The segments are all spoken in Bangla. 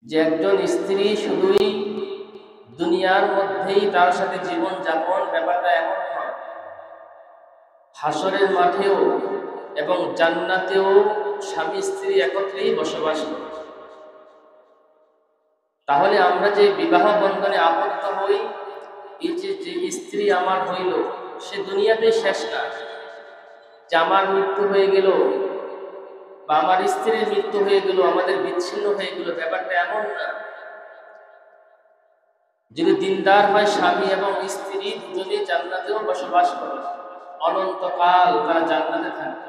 যে একজন স্ত্রী শুধুই দুনিয়ার মধ্যেই তার সাথে জীবন যাপন, ব্যাপারটা এমন নয়। হাসরের মাঠেও এবং জান্নাতেও স্বামী স্ত্রী একত্রেই বসবাস করে। তাহলে আমরা যে বিবাহ বন্ধনে আবদ্ধ হই, এই যে স্ত্রী আমার হইল, সে দুনিয়াতে শেষ না। যে আমার মৃত্যু হয়ে গেল বা আমার স্ত্রীর মৃত্যু হয়ে গেল, আমাদের বিচ্ছিন্ন হয়ে গেল, ব্যাপারটা এমন না। যদি দিনদার হয়, স্বামী এবং স্ত্রী দুজনেই জান্নাতেও বসবাস করে, অনন্তকাল তারা জান্নাতে থাকবে,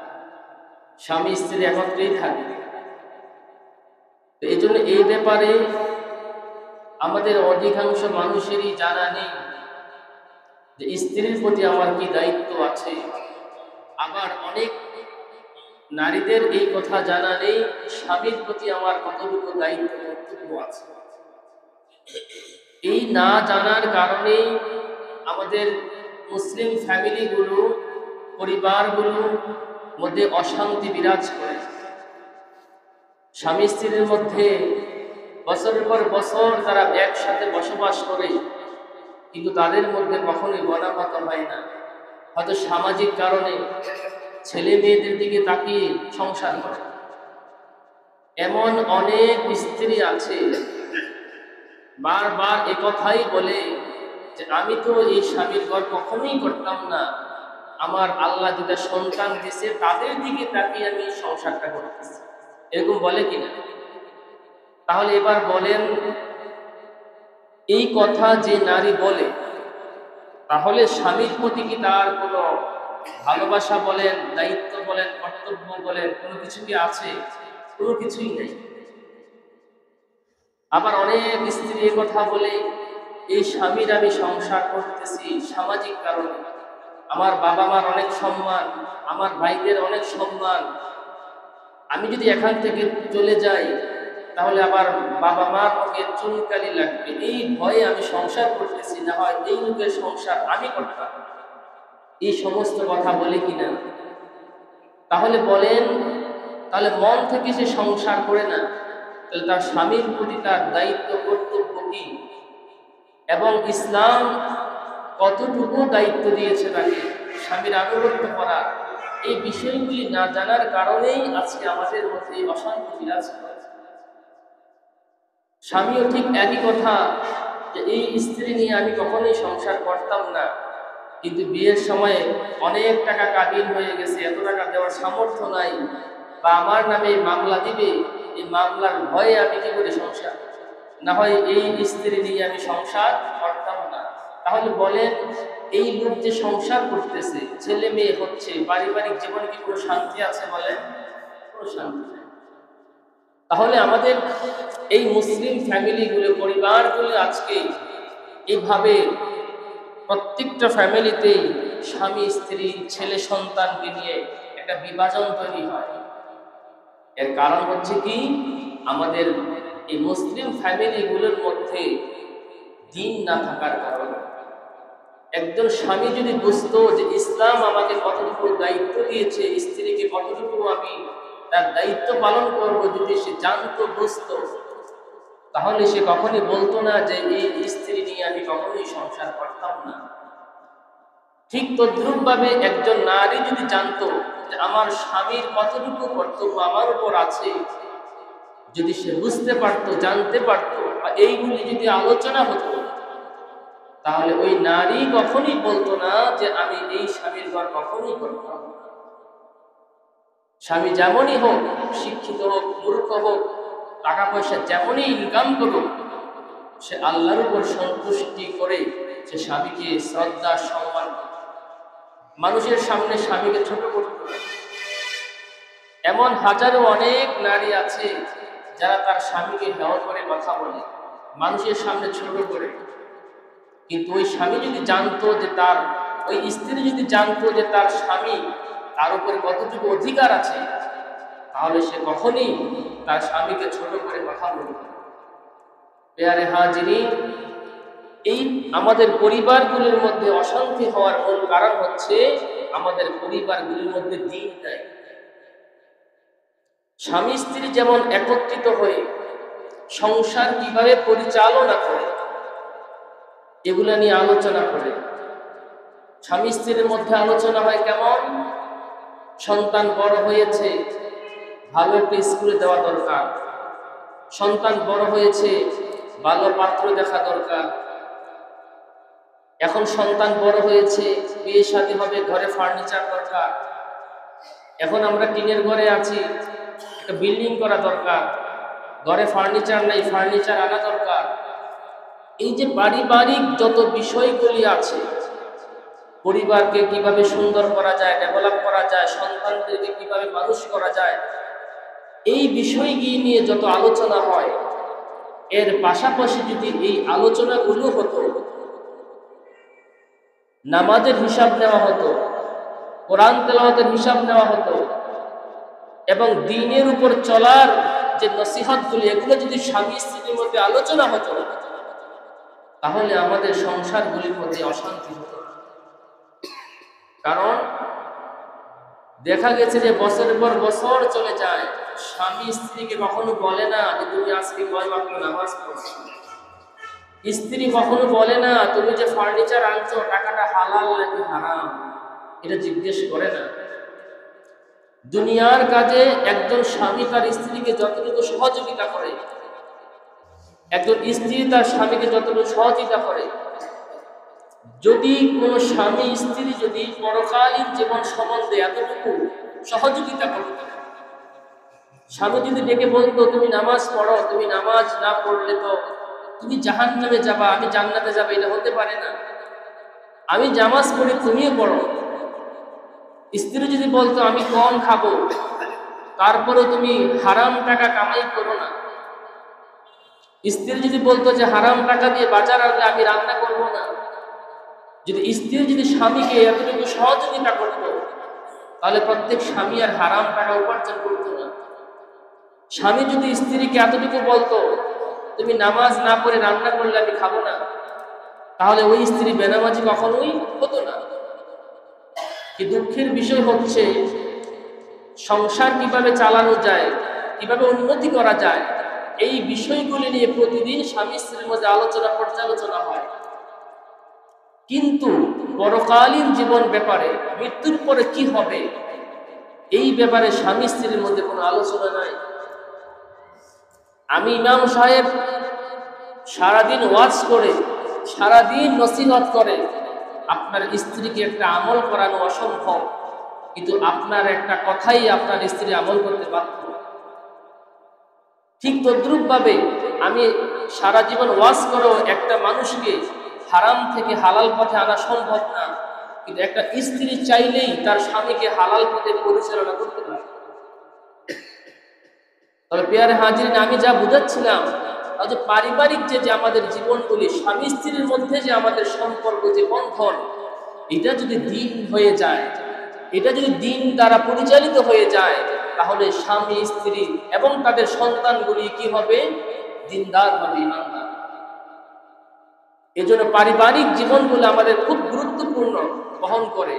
স্বামী স্ত্রী একত্রেই থাকবে। এই জন্য এই ব্যাপারে আমাদের অধিকাংশ মানুষেরই জানা নেই যে স্ত্রীর প্রতি আমার কি দায়িত্ব আছে। আবার অনেক নারীদের এই কথা জানা নেই স্বামীর প্রতি আমার কতটুকু দায়িত্ব কর্তব্য আছে। এই না জানার কারণে আমাদের মুসলিম ফ্যামিলিগুলো, পরিবারগুলোর মধ্যে অশান্তি বিরাজ করে। স্বামী স্ত্রীর মধ্যে বছরের পর বছর তারা একসাথে বসবাস করে, কিন্তু তাদের মধ্যে কখনোই মনামত হয় না। হয়তো সামাজিক কারণে ছেলে মেয়েদের দিকে তাকিয়ে সংসার করে। এমন অনেক স্ত্রী আছে বারবার একথাই বলে যে আমি তো এই স্বামীর ঘর কখনোই করতাম না, আমার আল্লাহ যেটা সন্তান দিয়েছে তাদের দিকে তাকিয়ে আমি সংসারটা করতেছি। এরকম বলে কিনা? তাহলে এবার বলেন, এই কথা যে নারী বলে, তাহলে স্বামীর প্রতি কি তার কোনো ভালোবাসা বলেন, দায়িত্ব বলেন, কর্তব্য বলেন, কোনো কিছু কি আছে? কোনো কিছুই নেই। আবার অনেক স্ত্রী কথা বলে, এই স্বামীর আমি সংসার করতেছি সামাজিক কারণে, আমার বাবা মার অনেক সম্মান, আমার ভাইদের অনেক সম্মান, আমি যদি এখান থেকে চলে যাই তাহলে আবার বাবা মার ওকে চুনকালি লাগবে, এই ভয়ে আমি সংসার করতেছি, না হয় এই লোকের সংসার আমি করতাম। এই সমস্ত কথা বলে কিনা? তাহলে বলেন, তাহলে মন থেকে সে সংসার করে না, তাহলে তার স্বামীর প্রতি তার দায়িত্ব কর্তব্য কি, এবং ইসলাম কতটুকু দায়িত্ব দিয়েছে তাকে স্বামীর আনুগত্য করা, এই বিষয়গুলি না জানার কারণেই আজকে আমাদের মধ্যে অশান্তি বিরাজ করে। স্বামীও ঠিক একই কথা, যে এই স্ত্রী নিয়ে আমি কখনোই সংসার করতাম না, কিন্তু বিয়ের সময় অনেক টাকা কাবিন হয়ে গেছে, এত টাকা দেওয়ার সামর্থ্য নাই, বা আমার নামে মামলা দিবে, এই মামলার ভয়ে আমি কি করে সংসার, না হয় এই স্ত্রী নিয়ে আমি সংসার করতাম না। তাহলে বলেন, এই লোক যে সংসার করতেছে, ছেলে মেয়ে হচ্ছে, পারিবারিক জীবনে কি কোনো শান্তি আছে? বলেন, কোনো শান্তি নেই। তাহলে আমাদের এই মুসলিম ফ্যামিলিগুলো, পরিবারগুলো আজকে এইভাবে প্রত্যেকটা ফ্যামিলিতেই স্বামী স্ত্রী ছেলে সন্তানকে নিয়ে একটা বিভাজন তৈরি হয়। এর কারণ হচ্ছে কি, আমাদের এই মুসলিম ফ্যামিলিগুলোর মধ্যে দিন না থাকার কারণে। একজন স্বামী যদি বুঝতো যে ইসলাম আমাকে কতটুকু দায়িত্ব দিয়েছে, স্ত্রীকে কতটুকু আমি তার দায়িত্ব পালন করব, যদি সে জানতো, বুঝতো, তাহলে সে কখনই বলতো না যে এই স্ত্রী নিয়ে আমি কখনোই সংসার করতাম না। ঠিক তদ্রুপ ভাবে একজন নারী যদি জানতো যে আমার স্বামীর কতটুকু কর্তব্য আমার উপর আছে, যদি সে বুঝতে পারতো, জানতে পারতো, বা এইগুলি যদি আলোচনা হতো, তাহলে ওই নারী কখনই বলতো না যে আমি এই স্বামীর ঘর কখনই করতাম না। স্বামী যেমনই হোক, শিক্ষিত হোক, মূর্খ হোক, টাকা পয়সা যেমনই ইনকাম করুক, সে আল্লাহর উপর সন্তুষ্টি করে সে স্বামীকে শ্রদ্ধা সম্মান করে। মানুষের সামনে স্বামীকে ছোট করতে পারে। এমন হাজারো অনেক নারী আছে যারা তার স্বামীকে হেয় করে কথা বলে, মানুষের সামনে ছোট করে। কিন্তু ওই স্বামী যদি জানতো যে তার, ওই স্ত্রী যদি জানতো যে তার স্বামী তার উপরে কতটুকু অধিকার আছে, তাহলে সে কখনই তার স্বামীকে ছোট করে কথা বলবে। পেয়ারে হাজিরিন, এই আমাদের পরিবারগুলোর মধ্যে অশান্তি হওয়ার মূল কারণ হচ্ছে আমাদের পরিবারগুলোর মধ্যে দিন নাই। স্বামী স্ত্রী যেমন একত্রিত হয়ে সংসার কিভাবে পরিচালনা করে এগুলা নিয়ে আলোচনা করে। স্বামী স্ত্রীর মধ্যে আলোচনা হয় কেমন? সন্তান বড় হয়েছে, ভালো একটা স্কুলে দেওয়া দরকার। সন্তান বড় হয়েছে, ভালো পাত্র দেখা দরকার। এখন সন্তান বড় হয়েছে, বিয়ে শাদী হবে, ঘরে ফার্নিচার দরকার। এখন আমরা টিনের ঘরে আছি, একটা বিল্ডিং করা দরকার। ঘরে ফার্নিচার নাই, ফার্নিচার আনা দরকার। এই যে পারিবারিক যত বিষয়গুলি আছে, পরিবারকে কিভাবে সুন্দর করা যায়, ডেভেলপ করা যায়, সন্তানদেরকে কিভাবে মানুষ করা যায়, এই বিষয়গুলি নিয়ে যত আলোচনা হয়, এর পাশাপাশি যদি এই আলোচনাগুলো হতো, নামাজের হিসাব নেওয়া হতো, কোরআন তেলাওয়াতের হিসাব নেওয়া হতো, এবং দ্বীনের উপর চলার যে নসিহতগুলি, এগুলো যদি স্বামী স্ত্রীর মধ্যে আলোচনা হতো, তাহলে আমাদের সংসারগুলির মধ্যে অশান্তি হতো না। কারণ দেখা গেছে যে বছরের পর বছর চলে যায়, স্বামী স্ত্রীকে কখনো বলে না যে তুমি আজকে কয় ওয়াক্ত নামাজ পড়ছো। স্ত্রী কখনো বলে না তুমি যে ফার্নিচার আনছো টাকাটা হালাল নাকি হারাম, এটা জিজ্ঞেস করে না। দুনিয়ার কাজে একজন স্বামী তার স্ত্রীকে যতটুকু সহযোগিতা করে, একজন স্ত্রী তার স্বামীকে যতটুকু সহযোগিতা করে, যদি কোনো স্বামী স্ত্রী যদি পরকালীন জীবন সম্বন্ধে এতটুকু সহযোগিতা করত, স্বামী যদি ডেকে বলতো তুমি নামাজ পড়ো, তুমি নামাজ না পড়লে তো তুমি জাহান্নামে যাবা, আমি জান্নাতে যাবো, এটা হতে পারে না। আমি নামাজ পড়ি, তুমিও পড়ো। স্ত্রী যদি বলতো আমি কম খাবো, তারপরেও তুমি হারাম টাকা কামাই করো না। স্ত্রী যদি বলতো যে হারাম টাকা দিয়ে বাজার আনলে আমি রান্না করবো না, যদি স্ত্রী যদি স্বামীকে এতটুকু সহযোগিতা করত, তাহলে প্রত্যেক স্বামী আর হারাম টাকা উপার্জন করতো না। স্বামী যদি স্ত্রীকে এতটুকু বলতো তুমি নামাজ না পড়ে রান্না করলে আমি খাবো না, তাহলে ওই স্ত্রী বেনামাজি কখনোই হতো না। কি দুঃখের বিষয় হচ্ছে, সংসার কিভাবে চালানো যায়, কিভাবে উন্নতি করা যায়, এই বিষয়গুলি নিয়ে প্রতিদিন স্বামী স্ত্রীর মধ্যে আলোচনা পর্যালোচনা হয়। কিন্তু পরকালীন জীবন ব্যাপারে, মৃত্যুর পরে কি হবে, এই ব্যাপারে স্বামী স্ত্রীর মধ্যে কোনো আলোচনা নাই। আমি ইমাম সাহেব সারাদিন ওয়াজ করে, সারাদিন নসিহত করে, আপনার স্ত্রীকে একটা আমল করানো অসম্ভব, কিন্তু আপনার একটা কথাই আপনার স্ত্রী আমল করতে বাধ্য। ঠিক তদ্রুপ ভাবে আমি সারা জীবন ওয়াজ করেও একটা মানুষকে হারাম থেকে হালাল পথে আনা সম্ভব না, কিন্তু একটা স্ত্রী চাইলেই তার স্বামীকে হালাল পথে পরিচালনা করতে পারে। তবে পেয়ারে হাজিরিন, আমি যা বুঝাচ্ছিলাম, যে পারিবারিক যে আমাদের জীবনগুলি, স্বামী স্ত্রীর মধ্যে যে আমাদের সম্পর্ক, যে বন্ধন, এটা যদি দিন হয়ে যায়, এটা যদি দিন দ্বারা পরিচালিত হয়ে যায়, তাহলে স্বামী স্ত্রী এবং তাদের সন্তানগুলি কি হবে? দিনদার হবে, ইমানদার। এজন্য পারিবারিক জীবনগুলো আমাদের খুব গুরুত্বপূর্ণ বহন করে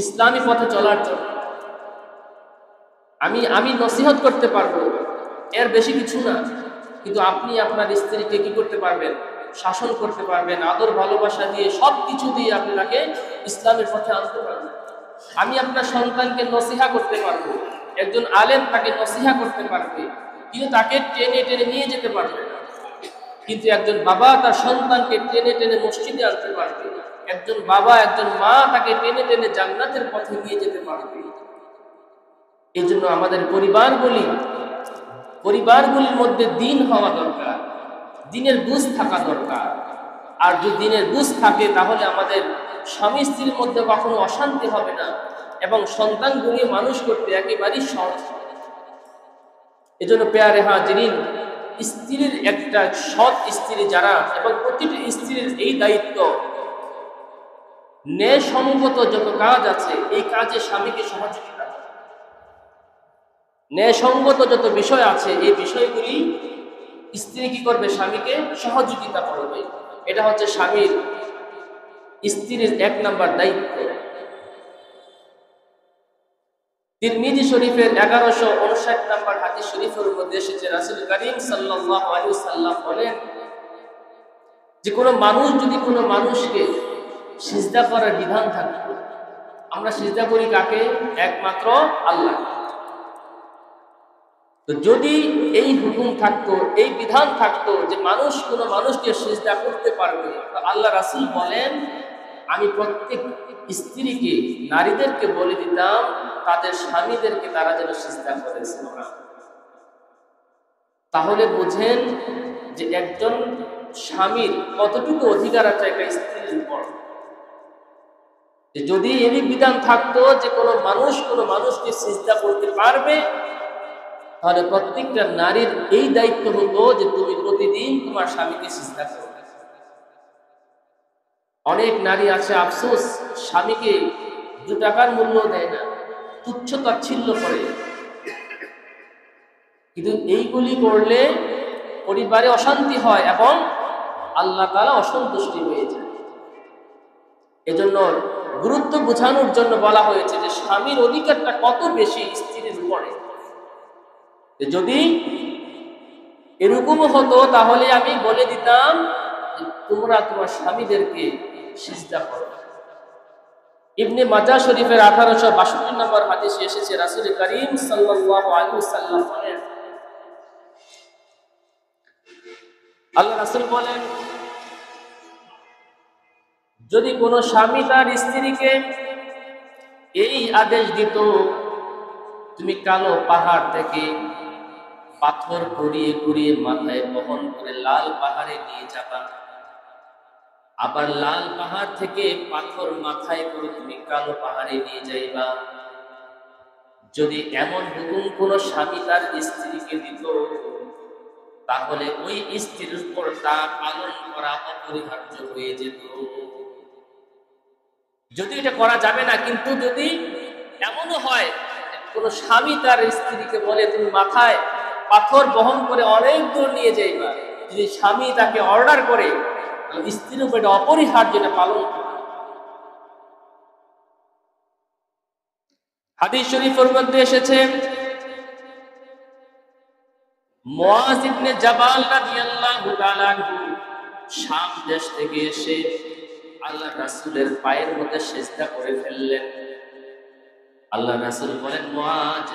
ইসলামী পথে চলার জন্য। আমি নসিহত করতে পারবো, এর বেশি কিছু না, কিন্তু আপনি আপনার স্ত্রীকে কি করতে পারবেন? শাসন করতে পারবেন, আদর ভালোবাসা দিয়ে, সব কিছু দিয়ে আপনি তাকে ইসলামের পথে আনতে পারবেন। আমি আপনার সন্তানকে নসিহা করতে পারবো, একজন আলেম তাকে নসিহা করতে পারবে, কিন্তু তাকে টেনে টেনে নিয়ে যেতে পারবে না। কিন্তু একজন বাবা তার সন্তানকে টেনে টেনে মসজিদে আনতে পারবে, একজন বাবা একজন মা তাকে টেনে টেনে জান্নাতের পথে নিয়ে যেতে পারবে। এই জন্য আমাদের পরিবারগুলির মধ্যে দিন হওয়া দরকার, দিনের বুঝ থাকা দরকার। আর যদি দিনের বুঝ থাকে, তাহলে আমাদের স্বামী স্ত্রীর মধ্যে কখনো অশান্তি হবে না, এবং সন্তানগুলি মানুষ করতে একেবারেই সহজ। এজন্য পেয়ারে হাজিরিন, স্ত্রীর একটা সৎ স্ত্রী যারা, এবং প্রতিটি স্ত্রীর এই দায়িত্ব, ন্যায়সঙ্গত যত কাজ আছে এই কাজে স্বামীকে সহযোগিতা, ন্যায়সঙ্গত যত বিষয় আছে এই বিষয়গুলি স্ত্রী কি করবে? স্বামীকে সহযোগিতা করবে। এটা হচ্ছে স্বামীর স্ত্রীর 1 নম্বর দায়িত্ব। তিরমিজি শরীফের 1159 নম্বর হাদিস শরীফের মধ্যে এসেছে, রাসূল করিম সাল্লাল্লাহু আলাইহি ওয়াসাল্লাম বলেন যে কোনো মানুষ যদি কোনো মানুষকে সিজদা করার বিধান থাকে, আমরা সিজদা করি কাকে? একমাত্র আল্লাহ। তো যদি এই হুকুম থাকতো, এই বিধান থাকতো যে মানুষ কোনো মানুষকে সিজদা করতে পারবে, তো আল্লাহ রাসূল বলেন আমি প্রত্যেক স্ত্রীকে, নারীদেরকে বলে দিতাম তাদের স্বামীদেরকে তারা যেন সিজদা করে। তাহলে বোঝেন যে একজন স্বামীর কতটুকু অধিকার আছে একটা স্ত্রীর উপর। যদি এই বিধান থাকতো যে কোনো মানুষ কোনো মানুষকে সিজদা করতে পারবে, তাহলে প্রত্যেকটা নারীর এই দায়িত্ব হতো যে তুমি প্রতিদিন তোমার স্বামীকে সিজদা করবে। অনেক নারী আছে আফসোস, স্বামীকে 2 টাকার মূল্য দেয় না, তুচ্ছ তাচ্ছিল্য করে। কিন্তু এইগুলি করলে পরিবারে অশান্তি হয় এবং আল্লাহ তাআলা অসন্তুষ্টি হয়ে যায়। এজন্য গুরুত্ব বোঝানোর জন্য বলা হয়েছে যে স্বামীর অধিকারটা কত বেশি স্ত্রীর উপরে। যদি এরকম হতো তাহলে আমি বলে দিতাম তোমরা তোমার স্বামীদেরকে সিজদা করো। ইবনে মাজাহ শরীফের 1862 নম্বর হাদিসে এসেছে, রাসূল করিম সাল্লাল্লাহু আলাইহি ওয়াসাল্লাম বলেন, আল্লাহ রাসূল বলেন যদি কোনো স্বামী তার স্ত্রীকে এই আদেশ দিত তুমি কালো পাহাড় থেকে পাথর কুড়িয়ে কুড়িয়ে মাথায় বহন করে লাল পাহাড়ে নিয়ে যাবা, আবার লাল পাহাড় থেকে পাথর মাথায় করে তুমি কালো পাহাড়ে নিয়ে যাইবা, যদি এমন হুকুম কোন স্বামী তার স্ত্রীকে দিত তাহলে ওই স্ত্রীর উপর তা পালন করা অপরিহার্য হয়ে যেত। যদি এটা করা যাবে না, কিন্তু যদি এমনও হয় কোন স্বামী তার স্ত্রীকে বলে তুমি মাথায় পাথর বহন করে অনেক দূর নিয়ে যাইবা, যদি স্বামী তাকে অর্ডার করে স্ত্রীর উপর এটা অপরিহার্য, এটা পালন করে। হাদিস শরীফের মধ্যে এসেছে মুআয ইবনে জাবাল রাদিয়াল্লাহু তাআলা আনহু শাম দেশ থেকে এসে আল্লাহ রাসূলের পায়ের মধ্যে সিজদা করে ফেললেন। আল্লাহ রাসূল বলেন, মুআয,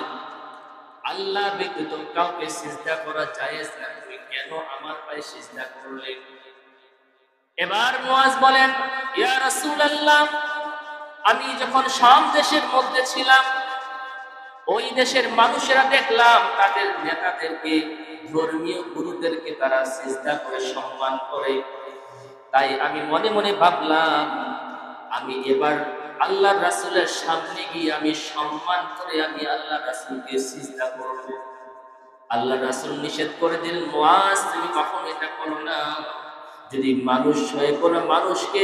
আল্লাহ ব্যতীত কাউকে সিজদা করা জায়েজ না, তুমি কেন আমার পায়ে সিজদা করলে? এবার মুআয বলেন, ইয়া রাসূলুল্লাহ, আমি যখন শাম দেশের মধ্যে ছিলাম ওই দেশের মানুষেরা দেখলাম তাদের নেতাদেরকে, ধর্মীয় গুরুদেরকে তারা সিজদা করে সম্মান করে, তাই আমি মনে মনে ভাবলাম আমি এবার আল্লাহর রাসূলের সামনে গিয়ে আমি সম্মান করে আমি আল্লাহর রাসূলকে সিজদা করব। আল্লাহর রাসূল নিষেধ করে দিলেন, মুআয তুমি কখনো এটা করো না। যদি মানুষ হয়ে কোনো মানুষকে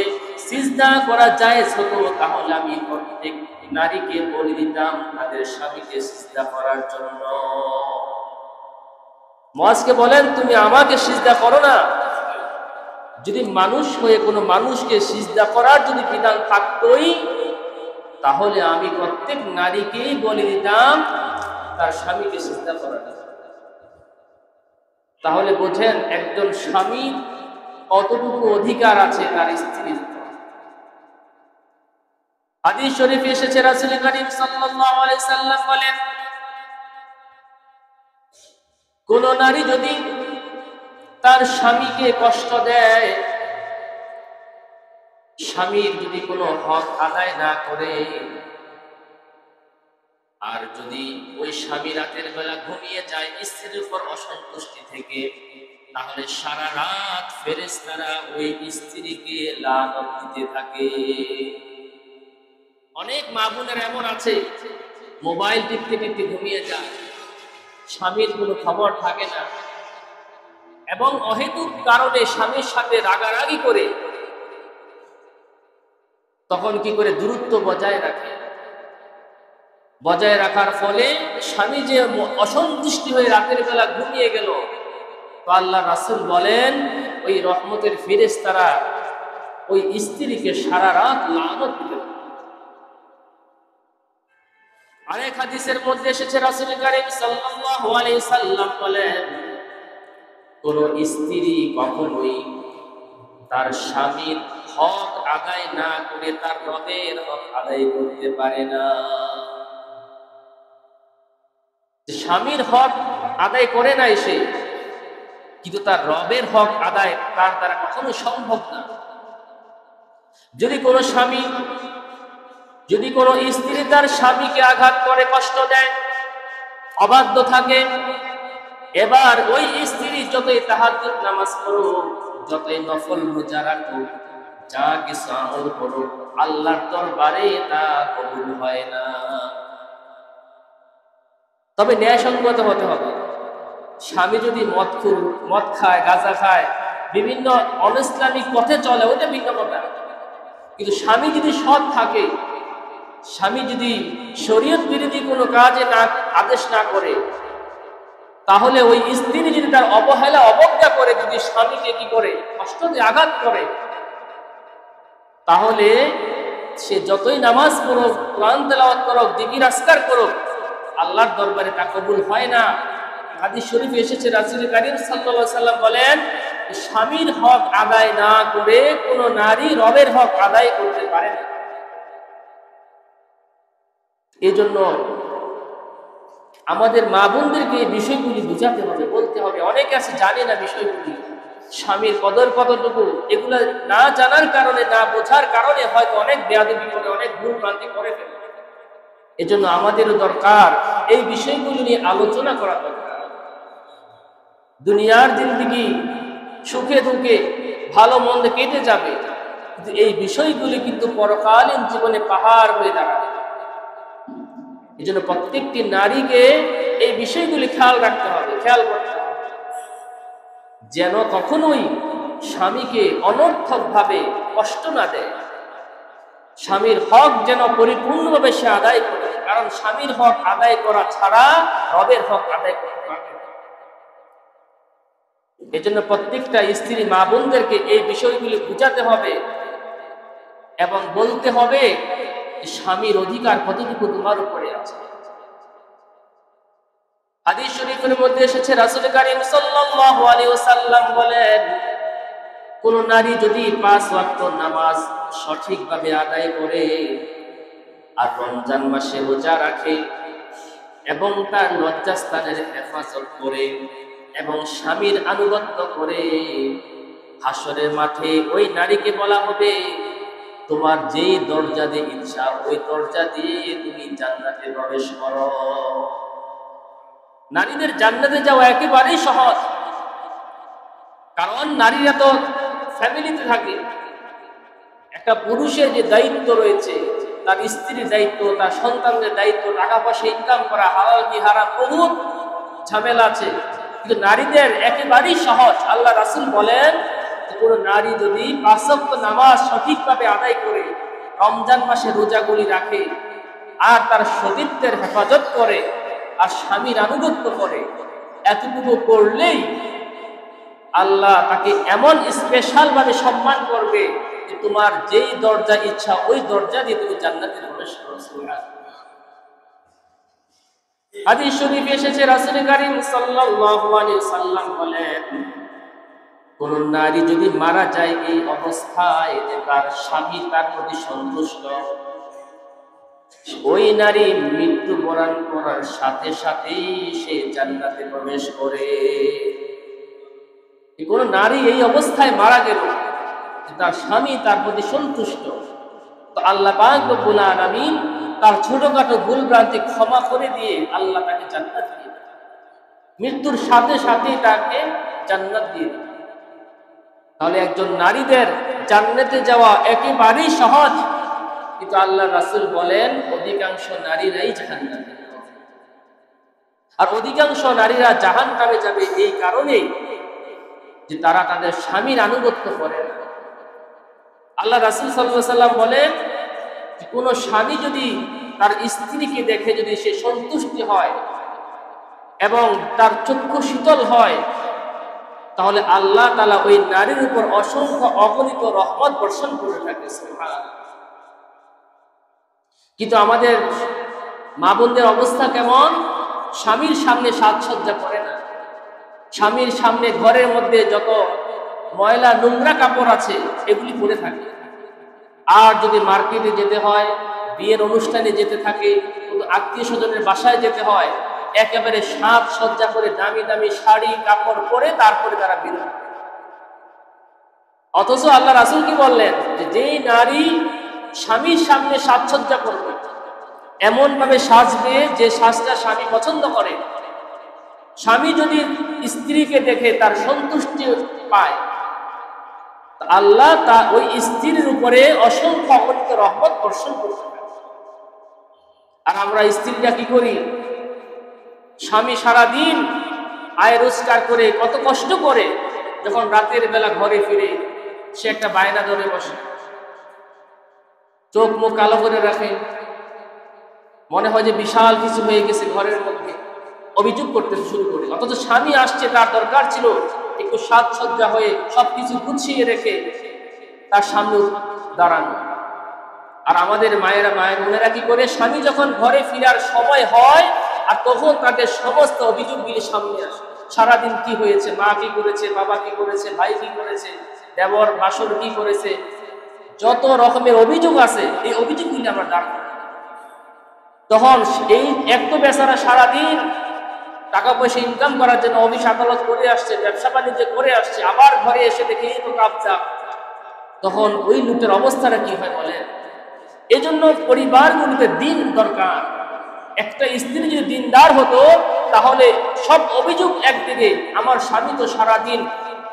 সিজদা করা জায়েজ হতো তাহলে আমি প্রত্যেক নারীকে বলে দিতাম তাদের স্বামীকে সিজদা করার জন্য। মুআযকে বলেন তুমি আমাকে সিজদা করো না। যদি মানুষ হয়ে কোনো মানুষকে সিজদা করার যদি বিধান থাকতোই তাহলে আমি প্রত্যেক নারীকেই বলে দিতাম তার স্বামীকে সিজদা করার। তাহলে বোঝেন একজন স্বামী কতটুকু অধিকার আছে তার স্ত্রীর। হাদিস শরীফে এসেছে রাসূল করিম সাল্লাল্লাহু আলাইহি সাল্লাম বলেন, কোন নারী যদি তার স্বামীকে কষ্ট দেয়, স্বামীর যদি কোনো হক আদায় না করে, আর যদি ওই স্বামী রাতের বেলা ঘুমিয়ে যায় স্ত্রীর উপর অসন্তুষ্টি থেকে, তাহলে সারা রাত ফেরেশতারা ওই স্ত্রীকে লানত দিতে থাকে। অনেক মা বোনের এমন আছে মোবাইল টিপতে টিপতে ঘুমিয়ে যায়, স্বামীর কোনো খবর থাকে না, এবং অহেতুক কারণে স্বামীর সাথে রাগারাগি করে তখন কি করে দূরত্ব বজায় রাখে। বজায় রাখার ফলে স্বামী যে অসন্তুষ্টি হয়ে রাতের বেলা ঘুমিয়ে গেল, তো আল্লাহ রাসূল বলেন ওই রহমতের ফেরেশতারা ওই স্ত্রীকে সারা রাত লানত দিতে। আরেক হাদিসের মধ্যে এসেছে রাসূল করিম সাল্লাল্লাহু আলাইহি সাল্লাম বলেন, কোন স্ত্রী কখনোই তার স্বামীর হক আদায় না করে তার রবের হক আদায় করতে পারে না। স্বামীর হক আদায় করে নাই সে, কিন্তু তার রবের হক আদায় তার দ্বারা কখনো সম্ভব না। যদি কোনো স্বামী, যদি কোনো স্ত্রী তার স্বামীকে আঘাত করে, কষ্ট দেয়, অবাধ্য থাকে, এবার ওই স্ত্রী যতই তাহাজ্জুদ নামাজ পড়ুক, যতই নফল রোজা রাখুক, যা কিছু আমল করুক, আল্লাহর দরবারে তা কবুল হয় না। তবে ন্যায়সঙ্গত হতে হবে। স্বামী যদি মদ খায়, গাঁজা খায়, বিভিন্ন অনইসলামিক পথে চলে, ওটা ভিন্ন কথা। কিন্তু স্বামী যদি সৎ থাকে, স্বামী যদি শরীয়ত বিরোধী কোনো কাজে আদেশ না করে, তাহলে ওই স্ত্রী যদি তার অবহেলা অবজ্ঞা করে, যদি স্বামীকে কি করে কষ্ট দিয়ে আঘাত করে, তাহলে সে যতই নামাজ পড়ুক, কোরআন তেলাওয়াত করুক, জিকির আজকার করুক, আল্লাহর দরবারে তা কবুল হয় না। হাদিস শরীফে এসেছে, রাসূল করিম সাল্লাল্লাহু আলাইহি সাল্লাম বলেন, স্বামীর হক আদায় না করে কোনো নারী রবের হক আদায় করতে পারে না। এজন্য আমাদের মা বোনদেরকে এই বিষয়গুলি বুঝাতে হবে, বলতে হবে। অনেকে আছে জানে না বিষয়গুলি, স্বামীর কদর কতটুকু, এগুলা না জানার কারণে, না বোঝার কারণে হয়তো অনেক বেয়াদবি করে, অনেক ভুল ভ্রান্তি করে ফেলে। এজন্য আমাদেরও দরকার এই বিষয়গুলি নিয়ে আলোচনা করা দরকার। দুনিয়ার জিন্দেগি সুখে দুঃখে ভালো মন্দ কেটে যাবে, কিন্তু এই বিষয়গুলি কিন্তু পরকালীন জীবনে পাহাড় হয়ে দাঁড়াবে। এই জন্য প্রত্যেকটি নারীকে এই বিষয়গুলি খেয়াল রাখতে হবে, খেয়াল করতে হবে, যেন কখনোই স্বামীকে অনর্থক ভাবে কষ্ট না দেয়। স্বামীর হক যেন পরিপূর্ণভাবে সে আদায় করে, কারণ স্বামীর হক আদায় করা ছাড়া রবের হক আদায় করতে পারবে না। এজন্য প্রত্যেকটা স্ত্রী মা বোনদেরকে এই বিষয়গুলি বুঝাতে হবে এবং বলতে হবে স্বামীর অধিকার কতটুকু তোমার উপরে আছে। হাদিস শরীফের মধ্যে এসেছে, রাসূল করিম সাল্লাল্লাহু আলাইহি ওয়াসাল্লাম বলেন, কোন নারী যদি 5 ওয়াক্ত নামাজ সঠিকভাবে আদায় করে আর রমজান মাসে রোজা রাখে এবং তার লজ্জাস্থানের হেফাজত করে এবং স্বামীর আনুগত্য করে, হাসরের মাঠে ওই নারীকে বলা হবে, তোমার যেই দরজা দিয়ে ইচ্ছা ওই দরজা দিয়ে তুমি জান্নাতে প্রবেশ করো। নারীদের জান্নাতে যাওয়া একেবারেই সহজ, কারণ নারীরা তো ফ্যামিলিতে থাকে। একটা পুরুষের যে দায়িত্ব রয়েছে, তার স্ত্রীর দায়িত্ব, তার সন্তানদের দায়িত্ব, টাকা পয়সা ইনকাম করা, হালাল কি হারাম, বহুত ঝামেলা আছে। কিন্তু নারীদের একেবারেই সহজ। আল্লাহ রাসূল বলেন, কোন নারী যদি 5 ওয়াক্ত নামাজ সঠিকভাবে আদায় করে, রমজান মাসে রোজাগুলি রাখে আর তার সতীত্বের হেফাজত করে আর স্বামীর আনুগত্য করে, এতটুকু করলেই আল্লাহ তাকে এমন স্পেশাল ভাবে সম্মান করবে যে তোমার যেই দরজা ইচ্ছা ওই দরজা দিয়ে তুমি জান্নাতে প্রবেশ করো। হাদিস শরীফে এসেছে, রাসূল করিম সাল্লাল্লাহু আলাইহি সাল্লাম বলেন, কোন নারী যদি মারা যায় এই অবস্থায় যে তার স্বামী তার প্রতি সন্তুষ্ট, ওই নারী মৃত্যুবরণ করার সাথে সাথেই সে জান্নাতে প্রবেশ করে। কোন নারী এই অবস্থায় মারা গেল যে তার স্বামী তার প্রতি সন্তুষ্ট, তো আল্লাহ পাক রব্বুল আলামিন তার ছোটখাটো ভুল ভ্রান্তি ক্ষমা করে দিয়ে আল্লাহ তাকে জান্নাত দিয়ে দেন। মৃত্যুর সাথে সাথেই তাকে জান্নাত দিয়ে দেন। তাহলে একজন নারীদের জান্নাতে যাওয়া একেবারেই সহজ, কিন্তু আল্লাহ রাসূল বলেন অধিকাংশ নারীরাই জাহান্নামে যাবে। আর অধিকাংশ নারীরা জাহান্নামে যাবে এই কারণেই যে তারা তাদের স্বামীর আনুগত্য করে না। আল্লাহ রাসূল সাল্লাল্লাহু আলাইহি ওয়াসাল্লাম বলেন, কোন স্বামী যদি তার স্ত্রীকে দেখে যদি সে সন্তুষ্টি হয় এবং তার চক্ষু শীতল হয়, তাহলে আল্লাহ তাআলা ওই নারীর উপর অসংখ্য অগণিত রহমত বর্ষণ করে থাকে। সুবহানাল্লাহ। কিন্তু আমাদের মা বোনদের অবস্থা কেমন? স্বামীর সামনে সাজসজ্জা করে না, স্বামীর সামনে ঘরের মধ্যে যত ময়লা নোংরা কাপড় আছে এগুলি পরে থাকে। আর যদি মার্কেটে যেতে হয়, বিয়ের অনুষ্ঠানে যেতে থাকে, আত্মীয় স্বজনের বাসায় যেতে হয়, একেবারে সাজসজ্জা করে দামি দামি শাড়ি কাপড় পরে তারপরে তারা বেরোয়। অথচ আল্লাহ রাসূল কি বললেন যে যেই নারী স্বামীর সামনে সাজসজ্জা করবে, এমন ভাবে সাজবে যে সাজটা স্বামী পছন্দ করে, স্বামী যদি স্ত্রীকে দেখে তার সন্তুষ্টি পায়, আল্লাহ তা ওই স্ত্রীর উপরে অসংখ্য অগণিত রহমত বর্ষণ করতে পারে। আর আমরা স্ত্রীরা কি করি? স্বামী সারাদিন আয় রোজগার করে কত কষ্ট করে যখন রাতের বেলা ঘরে ফিরে সে একটা বায়না ধরে বসে, চোখ মুখ কালো করে রাখে, মনে হয় যে বিশাল কিছু হয়ে গেছে ঘরের মধ্যে, অভিযোগ করতে শুরু করে। অথচ স্বামী আসছে, তার দরকার ছিল একটু সাজসজ্জা হয়ে সবকিছু গুছিয়ে রেখে তার সামনে দাঁড়ানো। আর আমাদের মায়ের বোনেরা কি করে? স্বামী যখন ঘরে ফেরার সময় হয় আর তখন তাদের সমস্ত অভিযোগগুলি সামনে আসে। সারাদিন কি হয়েছে, মা কি করেছে, বাবা কি করেছে, ভাই কি করেছে, দেবর বাসর কি করেছে, যত রকমের অভিযোগ আছে এই অভিযোগগুলি আমরা দাঁড় করি। তখন এই একটু বেচারা সারাদিন টাকা পয়সা ইনকাম করার জন্য অফিস আদালত করে আসছে, ব্যবসা বাণিজ্য করে আসছে, আবার ঘরে এসে দেখে এই তো কাবজা। তখন ওই লোকের অবস্থাটা কি হয় বলেন? এজন্য পরিবারগুলিতে দিন দরকার। একটা স্ত্রী যদি দিনদার হতো তাহলে সব অভিযোগ একদিকে, আমার স্বামী তো সারাদিন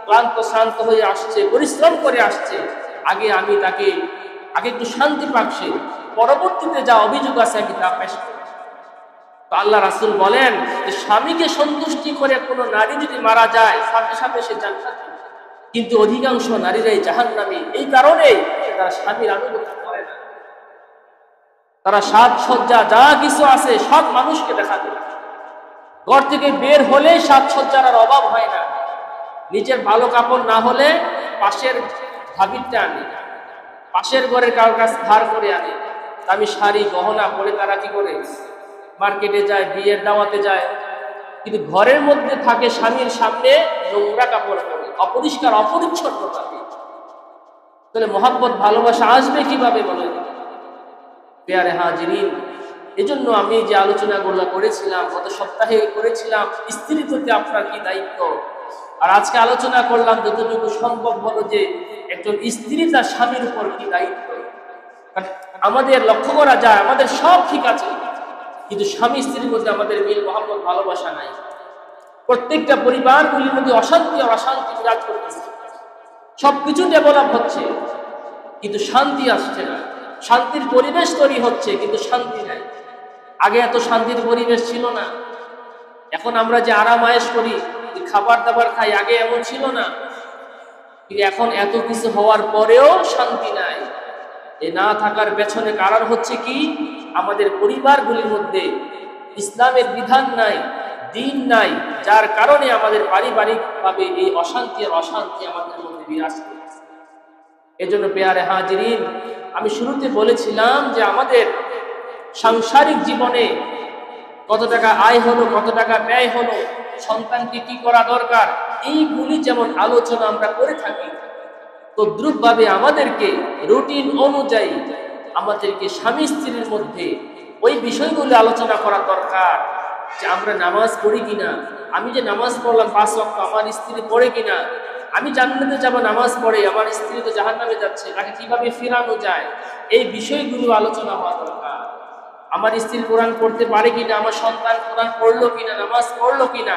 ক্লান্ত শ্রান্ত হয়ে আসছে, পরিশ্রম করে আসছে, আগে আমি তাকে আগে একটু শান্তি পাকছে, পরবর্তীতে যা অভিযোগ আছে আমি তা পেশ করি। তো আল্লাহ রাসূল বলেন যে স্বামীকে সন্তুষ্টি করে কোনো নারী যদি মারা যায় সাথে সাথে সে জান্নাতে, কিন্তু অধিকাংশ নারীরাই জাহান্নামী। এই কারণেই তারা স্বামীর আনুগত্য করে না, তারা সাজসজ্জা যা কিছু আছে সব মানুষকে দেখা দেয়। ঘর থেকে বের হলে সাজসজ্জার আর অভাব হয় না। নিজের ভালো কাপড় না হলে পাশের ভাবিরটা আনে, পাশের ঘরের কারোর কাছ ধার করে আনে, দামি শাড়ি গহনা পরে তারা কি করে মার্কেটে যায়, বিয়ের দাওয়াতে যায়, কিন্তু ঘরের মধ্যে থাকে স্বামীর সামনে নোংরা কাপড় পরে, অপরিষ্কার অপরিচ্ছন্ন থাকে। তাহলে মহব্বত ভালোবাসা আসবে কিভাবে বলেন? পেয়ারে হাজিরিন, এজন্য আমি যে আলোচনাগুলো করেছিলাম গত সপ্তাহে করেছিলাম স্ত্রীর প্রতি আপনার কি দায়িত্ব, আর আজকে আলোচনা করলাম যতটুকু সম্ভব হলো যে একজন স্ত্রী তার স্বামীর উপর কি দায়িত্ব। আমাদের লক্ষ্য করা যায় আমাদের সব ঠিক আছে, কিন্তু স্বামী স্ত্রীর মধ্যে আমাদের মিল মহব্বত ভালোবাসা নাই। প্রত্যেকটা পরিবারগুলির মধ্যে অশান্তি আর অশান্তি বিরাজ করতেছে। সবকিছু ডেভেলপ হচ্ছে কিন্তু শান্তি আসছে না, শান্তির পরিবেশ তৈরি হচ্ছে কিন্তু শান্তি নাই। আগে এত শান্তির পরিবেশ ছিল না। এখন আমরা যে আরাম আয়েশ করি, খাবার দাবার খাই, আগে এমন ছিল না। কিন্তু এখন এত কিছু হওয়ার পরেও শান্তি নাই। এ না থাকার পেছনে কারণ হচ্ছে কি? আমাদের পরিবারগুলির মধ্যে ইসলামের বিধান নাই, দিন নাই, যার কারণে আমাদের পারিবারিকভাবে এই অশান্তি আর অশান্তি আমাদের মধ্যে বিরাজ করছে। এজন্য পেয়ারে হাজিরিন, আমি শুরুতে বলেছিলাম যে আমাদের সাংসারিক জীবনে কত টাকা আয় হলো, কত টাকা ব্যয় হলো, সন্তানকে কি করা দরকার, এইগুলি যেমন আলোচনা আমরা করে থাকি, তদ্রূপভাবে আমাদেরকে রুটিন অনুযায়ী আমাদেরকে স্বামী স্ত্রীর মধ্যে ওই বিষয়গুলো আলোচনা করা দরকার। যে আমরা নামাজ পড়ি কিনা, আমি যে নামাজ পড়লাম 5 ওয়াক্ত, আমার স্ত্রী পড়ে কিনা, আমি জান্নাতে যাব নামাজ পড়ে, আমার স্ত্রী তো জাহান্নামে যাচ্ছে, তাকে কিভাবে ফেরানো যায়, এই বিষয়গুলো আলোচনা হওয়া দরকার। আমার স্ত্রী কোরআন পড়তে পারে কিনা, আমার সন্তান কোরআন পড়লো কিনা, নামাজ পড়লো কিনা,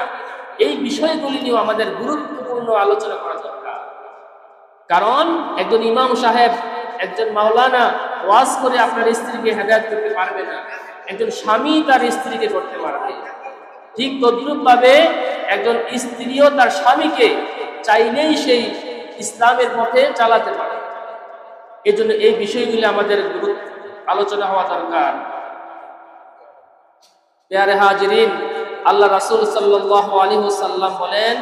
এই বিষয়গুলি নিয়েও আমাদের গুরুত্বপূর্ণ আলোচনা করা দরকার। কারণ একজন ইমাম সাহেব, একজন মাওলানা ওয়াজ করে আপনার স্ত্রীকে হেদায়েত করতে পারবে না, একজন স্বামী তার স্ত্রীকে করতে পারবে। ঠিক তদ্রূপভাবে একজন স্ত্রীও তার স্বামীকে চাইলেই সেই ইসলামের পথে চালাতে পারে। এজন্য এই বিষয়গুলি আমাদের আলোচনা হওয়া দরকার। প্যারে হাজিরিন, আল্লাহ রাসূল সাল্লাল্লাহু আলাইহি ওয়াসাল্লাম বলেন,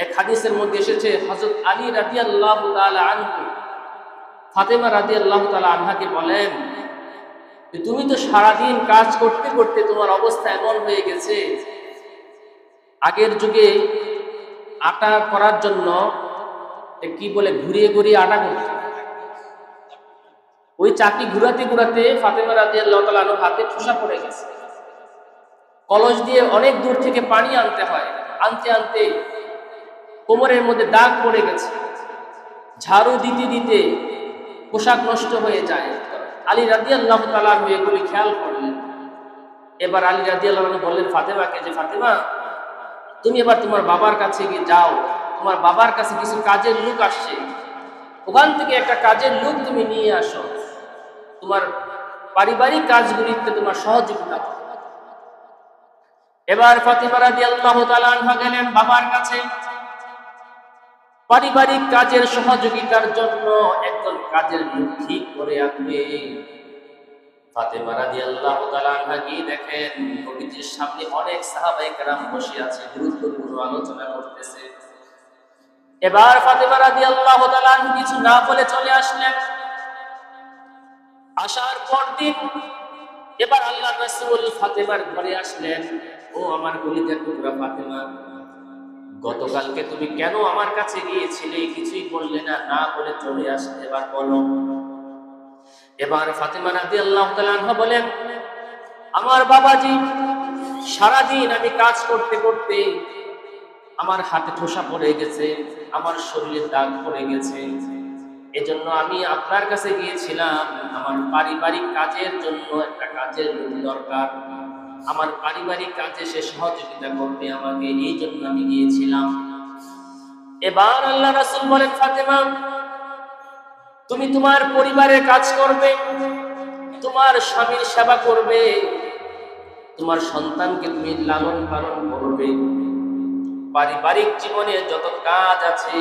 এক হাদিসের মধ্যে এসেছে, হযরত আলী রাদিয়াল্লাহু তাআলা আনহু ফাতেমা রাদিয়াল্লাহু তাআলা আনহাকে বলেন তুমি তো সারাদিন কাজ করতে করতে তোমার অবস্থা এমন হয়ে গেছে। আগের যুগে আটা করার জন্য কি বলে ঘুরিয়ে ঘুরিয়ে আটা করত, ওই চাকি ঘুরাতে ঘুরাতে ফাতেমা রাদিয়াল্লাহু তাআলা আনহার হাতে ঠোসা পড়ে গেছে। কলস দিয়ে অনেক দূর থেকে পানি আনতে হয়, আনতে আনতে কোমরের মধ্যে দাগ পড়ে গেছে। ঝাড়ু দিতে দিতে পোশাক নষ্ট হয়ে যায়। আলী রাদিয়াল্লাহু তাআলা আনহু এগুলি খেয়াল করলেন। এবার আলী রাদিয়াল্লাহু আনহু বললেন ফাতেমাকে যে, ফাতেমা তুমি এবার তোমার বাবার কাছে গিয়ে যাও, তোমার বাবার কাছে কিছু কাজের লোক আসছে, ওখান থেকে একটা কাজের লোক তুমি নিয়ে আসো, তোমার পারিবারিক কাজগুলিতে তোমার সহযোগিতা হবে। এবার ফাতেমা রাদিয়াল্লাহু তাআলা আনহা গেলেন বাবার কাছে, পারিবারিক কাজের সহযোগিতার জন্য একজন কাজের লোক ঠিক করে আনবে। ফাতেমা রাদিয়াল্লাহু তাআলা আনহা গিয়ে দেখেন নবীজির সামনে অনেক সাহাবায়ে কেরাম বসে আছে, গুরুত্বপূর্ণ আলোচনা করতেছে। এবার ফাতেমা রাদিয়াল্লাহু তাআলা আনহা কিছু না বলে চলে আসলেন। আসার পর দিন এবার আল্লাহর রাসূল ফাতেমার ঘরে আসলেন। ও আমার কলিজার টুকরা ফাতেমা, গতকালকে তুমি কেন আমার কাছে গিয়েছিলে, কিছুই বললে না, না বলে চলে আসলে, এবার বলো। এবার ফাতেমা রাদিয়াল্লাহু তাআলা আনহা বলেন, আমার বাবাজি সারাদিন আমি কাজ করতে করতে আমার হাতে ঠোসা পড়ে গেছে, আমার শরীরে দাগ পড়ে গেছে, এজন্য আমি আপনার কাছে গিয়েছিলাম। আমার পারিবারিক কাজের জন্য একটা কাজের লোক দরকার, আমার পারিবারিক কাজে সে সহযোগিতা করবে আমাকে, এই জন্য আমি গিয়েছিলাম। এবার আল্লাহ রাসূল বলেন, ফাতেমা তুমি তোমার পরিবারের কাজ করবে, তোমার স্বামীর সেবা করবে, তোমার সন্তানকে তুমি লালন পালন করবে, পারিবারিক জীবনে যত কাজ আছে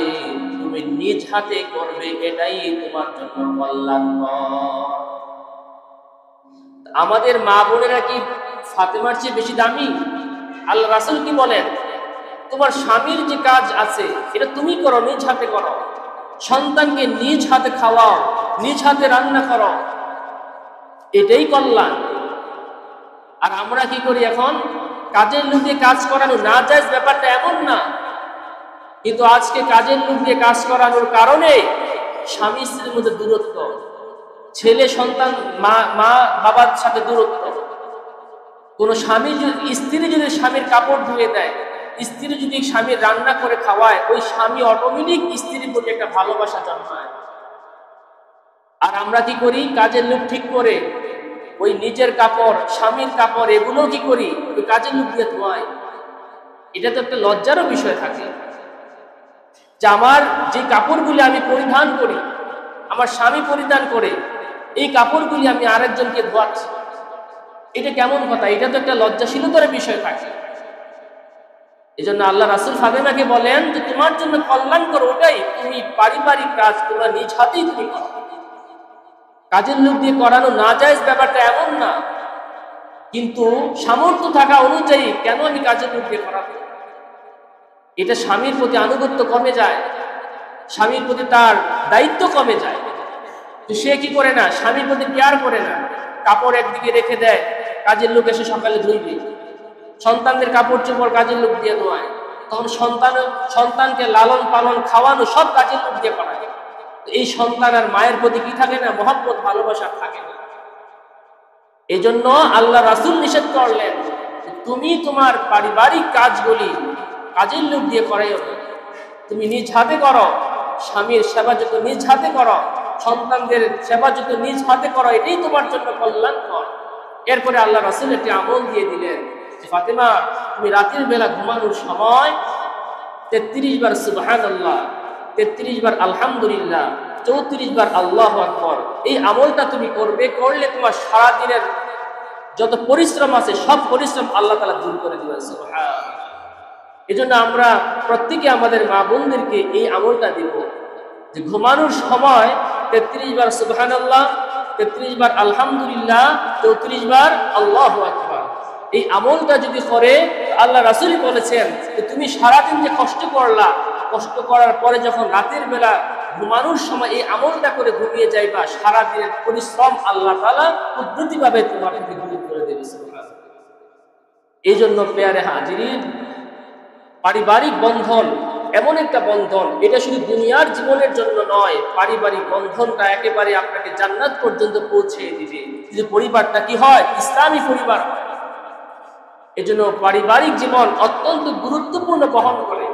তুমি নিজ হাতে করবে, এটাই তোমার জন্য কল্যাণকর। আমাদের মা বোনেরা কি ফাতেমার চেয়ে বেশি দামি? আল্লাহ রাসূল কি বলেন, তোমার স্বামীর যে কাজ আছে এটা তুমি করো, নিজ হাতে করো, সন্তানকে নিজ হাতে খাওয়াও, নিজ হাতে রান্না করো, এটাই কল্যাণ। আর আমরা কি করি এখন, কাজের লোক দিয়ে কাজ করানো না যায় ব্যাপারটা এমন না, কিন্তু আজকে কাজের লোক দিয়ে কাজ করানোর কারণে স্বামী স্ত্রীর মধ্যে দূরত্ব, ছেলে সন্তান মা বাবার সাথে দূরত্ব। কোন স্বামী স্ত্রী যদি স্বামীর কাপড় ধুয়ে দেয়, স্ত্রী যদি স্বামীর রান্না করে খাওয়ায়, ওই স্বামী অটোমেটিক স্ত্রীর প্রতি একটা ভালোবাসা জন্মায়। আর আমরা কি করি, কাজের লোক ঠিক করে ওই নিজের কাপড়, স্বামীর কাপড়, এগুলো কি করি ওই কাজের লোক দিয়ে ধোয়াই। এটা তো একটা লজ্জারও বিষয় থাকে যে আমার যে কাপড়গুলি আমি পরিধান করি, আমার স্বামী পরিধান করে, এই কাপড়গুলি আমি আরেকজনকে ধোয়াচ্ছি, এটা কেমন কথা? এটা তো একটা লজ্জাশীলতার বিষয় থাকে। এই জন্য আল্লাহ রাসূল ফাতেমাকে বলেন যে তোমার জন্য কল্যাণকর ওটাই, তুমি পারিবারিক কাজ তোমার নিজ হাতেই তুমি করো, কাজের লোক দিয়ে করানো না যায় ব্যাপারটা এমন না, কিন্তু সামর্থ্য থাকা অনুযায়ী কেন আমি কাজের লোক দিয়ে করাবো? এটা স্বামীর প্রতি আনুগত্য কমে যায়, স্বামীর প্রতি তার দায়িত্ব কমে যায়। তো সে কি করে না, স্বামীর প্রতি কেয়ার করে না, কাপড় একদিকে রেখে দেয়, কাজের লোক এসে সকালে ধুইবে, সন্তানদের কাপড় চোপড় কাজের লোক দিয়ে ধোয়ায়, তখন সন্তানকে লালন পালন খাওয়ানো সব কাজের লোক দিয়ে করায়। এই সন্তান আর মায়ের প্রতি কি থাকে না, মহব্বত ভালোবাসা থাকে না। এই জন্য আল্লাহ রাসূল নিষেধ করলেন তুমি তোমার পারিবারিক কাজগুলি কাজের লোক দিয়ে করাইও না, তুমি নিজ হাতে করো, স্বামীর সেবা যত নিজ হাতে করো, সন্তানদের সেবা যত নিজ হাতে করো, এটাই তোমার জন্য কল্যাণকর। এরপরে আল্লাহ রাসূল একটি আমল দিয়ে দিলেন, ফাতেমা তুমি রাতের বেলা ঘুমানোর সময় 33 বার সুবহানাল্লাহ, 33 বার আলহামদুলিল্লাহ, 34 বার আল্লাহু আকবার, এই আমলটা তুমি করবে, করলে তোমার সারা দিনের যত পরিশ্রম আছে সব পরিশ্রম আল্লাহ তাআলা দূর করে দিবেন। সুবহানাল্লাহ। এজন্য আমরা প্রত্যেকে আমাদের মা বোনদেরকে এই আমলটা দেব যে ঘুমানোর সময় 33 বার সুবহানাল্লাহ, 33 বার আলহামদুলিল্লাহ, 34 বার আল্লাহু আকবার, এই আমলটা যদি করে আল্লাহ রাসূল বলেছেন যে তুমি সারাদিন যে কষ্ট করলা, কষ্ট করার পরে যখন রাতের বেলা ঘুমানোর সময় এই আমলটা করে ঘুমিয়ে যাইবা, সারাদিনের পরিশ্রম আল্লাহ তাআলা কুদরতিভাবে তোমার থেকে দূর করে দেবে। এই জন্য পেয়ারে হাজিরিন, পারিবারিক বন্ধন এমন একটা বন্ধন, এটা শুধু দুনিয়ার জীবনের জন্য নয়, পারিবারিক বন্ধনটা একেবারে আপনাকে জান্নাত পর্যন্ত পৌঁছে দিবে যদি পরিবারটা কি হয়, ইসলামী পরিবার হয়। এজন্য পারিবারিক জীবন অত্যন্ত গুরুত্বপূর্ণ বহন করে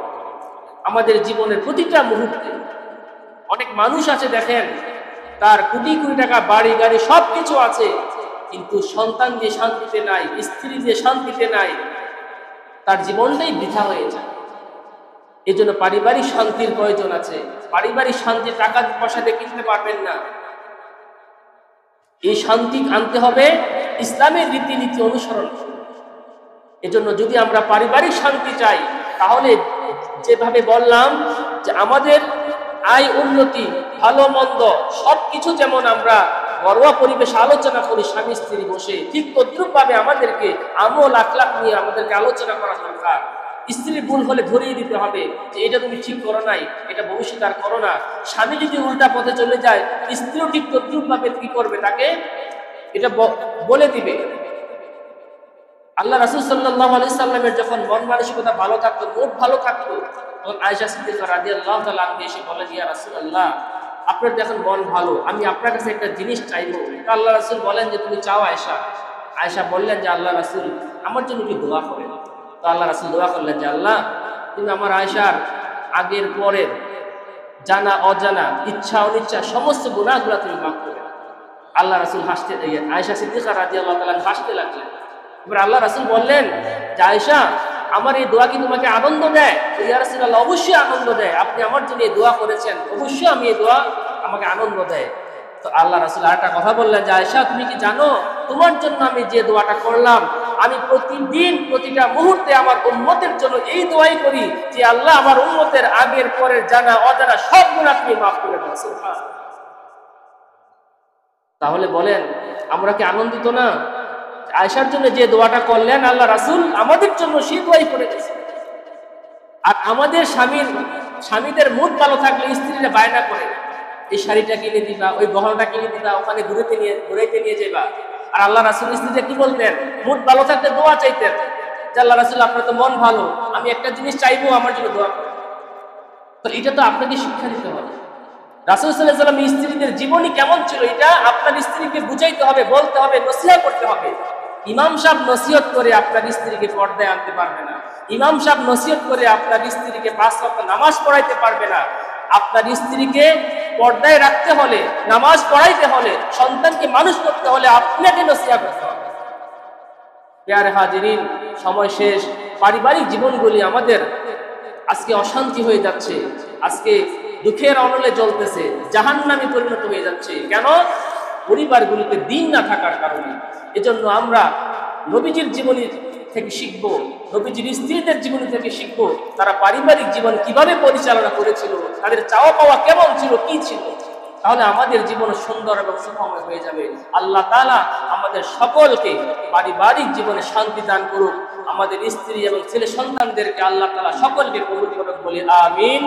আমাদের জীবনের প্রতিটা মুহূর্তে। অনেক মানুষ আছে দেখেন, তার কোটি কোটি টাকা, বাড়ি গাড়ি সবকিছু আছে, কিন্তু সন্তান দিয়ে শান্তিতে নাই, স্ত্রী দিয়ে শান্তিতে নাই, তার জীবনটাই বৃথা হয়ে যায়। এই জন্য পারিবারিক শান্তির প্রয়োজন আছে। পারিবারিক শান্তি টাকা পয়সা দিয়ে কিনতে পারবেন না। এই শান্তি আনতে হবে ইসলামের রীতিনীতি অনুসরণ করে। এজন্য যদি আমরা পারিবারিক শান্তি চাই, তাহলে যেভাবে বললাম যে আমাদের আয় উন্নতি, ভালো মন্দ সবকিছু যেমন আমরা ঘরোয়া পরিবেশে আলোচনা করি স্বামী স্ত্রী বসে, ঠিক তদ্রুপ ভাবে আমাদেরকে আমল আখলাক নিয়ে আমাদেরকে আলোচনা করা দরকার। স্ত্রীর ভুল হলে ধরিয়ে দিতে হবে যে এটা তুমি ঠিক করো নাই, এটা ভবিষ্যতে আর করো না। স্বামী যদি উল্টা পথে চলে যায়, স্ত্রীও ঠিক তদ্রুপ ভাবে কি করবে, তাকে এটা বলে দিবে। আল্লাহ রাসূল সাল্লাল্লাহু আলাইহি সাল্লামের যখন মন মানসিকতা ভালো থাকতো, মুড ভালো থাকতো, তখন আয়েশা সিদ্দিকা রাদিয়াল্লাহু তাআলা আনহা এসে বলেন, ইয়া রাসূলুল্লাহ, আপনার যখন মন ভালো, আমি আপনার কাছে একটা জিনিস চাইবো। আল্লাহ রাসূল বলেন যে তুমি চাও আয়েশা। আয়েশা বললেন যে আল্লাহ রাসূল, আমার জন্য কি দোয়া করেন। তো আল্লাহ রাসূল দোয়া করলেন যে আল্লাহ, তুমি আমার আয়েশার আগের পরের জানা অজানা, ইচ্ছা অনিচ্ছা সমস্ত গুনাহগুলো তুমি মাফ করে দাও। আল্লাহ রাসূল হাসতে, আয়েশা সিদ্দিকা রাদিয়াল্লাহু তাআলা হাসতে লাগলেন। এবার আল্লাহ রাসূল বললেন যে আয়েশা, আমার এই দোয়া কি তোমাকে আনন্দ দেয়? ইয়া রাসূলুল্লাহ, অবশ্যই আনন্দ দেয়। আপনি আমার জন্য এই দোয়া করেছেন, অবশ্যই আমি এই দোয়া আমাকে আনন্দ দেয়। তো আল্লাহ রাসূল আরেকটা কথা বললেন যে আয়েশা, তুমি কি জানো তোমার জন্য আমি যে দোয়াটা করলাম, আমি প্রতিদিন প্রতিটা মুহূর্তে আমার উম্মতের জন্য এই দোয়াই করি যে আল্লাহ আমার উম্মতের আগের পরের জানা অজানা সব গুনাহ আপনি মাফ করে দাও। সুবহানাল্লাহ। তাহলে বলেন আমরা কি আনন্দিত না? আয়েশার জন্য যে দোয়াটা করলেন আল্লাহ রাসূল, আমাদের জন্য সেই দোয়াই করে গেছেন। আর আমাদের স্বামীদের মুড ভালো থাকলে স্ত্রীরা বায়না করে, এই শাড়িটা কিনে দিবা, ওই গহনাটা কিনে দিবা, ওখানে ঘুরাইতে নিয়ে যাবা। আর আল্লাহ রাসূল স্ত্রীরা কি বলতেন? মুড ভালো থাকতে দোয়া চাইতেন যে আল্লাহ রাসূল, আপনার তো মন ভালো, আমি একটা জিনিস চাইবো, আমার জন্য দোয়া করুন। তো এটা তো আপনাকে শিক্ষা দিতে হবে। রাসূল সাল্লাল্লাহু আলাইহি ওয়াসাল্লাম স্ত্রীদের জীবনী কেমন ছিল, এটা আপনার স্ত্রীকে বুঝাইতে হবে, বলতে হবে, নসিহত করতে হবে। ইমাম সাহেব নসিহত করে আপনার স্ত্রীকে পর্দায় আনতে পারবে না। ইমাম সাহেব নসিহত করে আপনার স্ত্রীকে 5 ওয়াক্ত নামাজ পড়াইতে পারবে না। আপনার স্ত্রীকে পর্দায় রাখতে হলে, নামাজ পড়াইতে হলে, সন্তানকে মানুষ করতে হলে আপনাকে নসিহত করতে হবে। প্রিয় হাজিরিন, সময় শেষ। পারিবারিক জীবনগুলি আমাদের আজকে অশান্তি হয়ে যাচ্ছে, আজকে দুঃখের অনলে জ্বলতেছে, জাহান্নামে পরিণত হয়ে যাচ্ছে। কেন? পরিবারগুলিতে দিন না থাকার কারণে। এজন্য আমরা নবীজির জীবনী থেকে শিখব, নবীজির স্ত্রীদের জীবনী থেকে শিখব, তারা পারিবারিক জীবন কিভাবে পরিচালনা করেছিল, তাদের চাওয়া পাওয়া কেমন ছিল, কি ছিল। তাহলে আমাদের জীবন সুন্দর এবং সুখময় হয়ে যাবে। আল্লাহ তাআলা আমাদের সকলকে পারিবারিক জীবনে শান্তি দান করুক। আমাদের স্ত্রী এবং ছেলে সন্তানদেরকে আল্লাহ তাআলা সকলকে কবুল করুক বলে আমিন।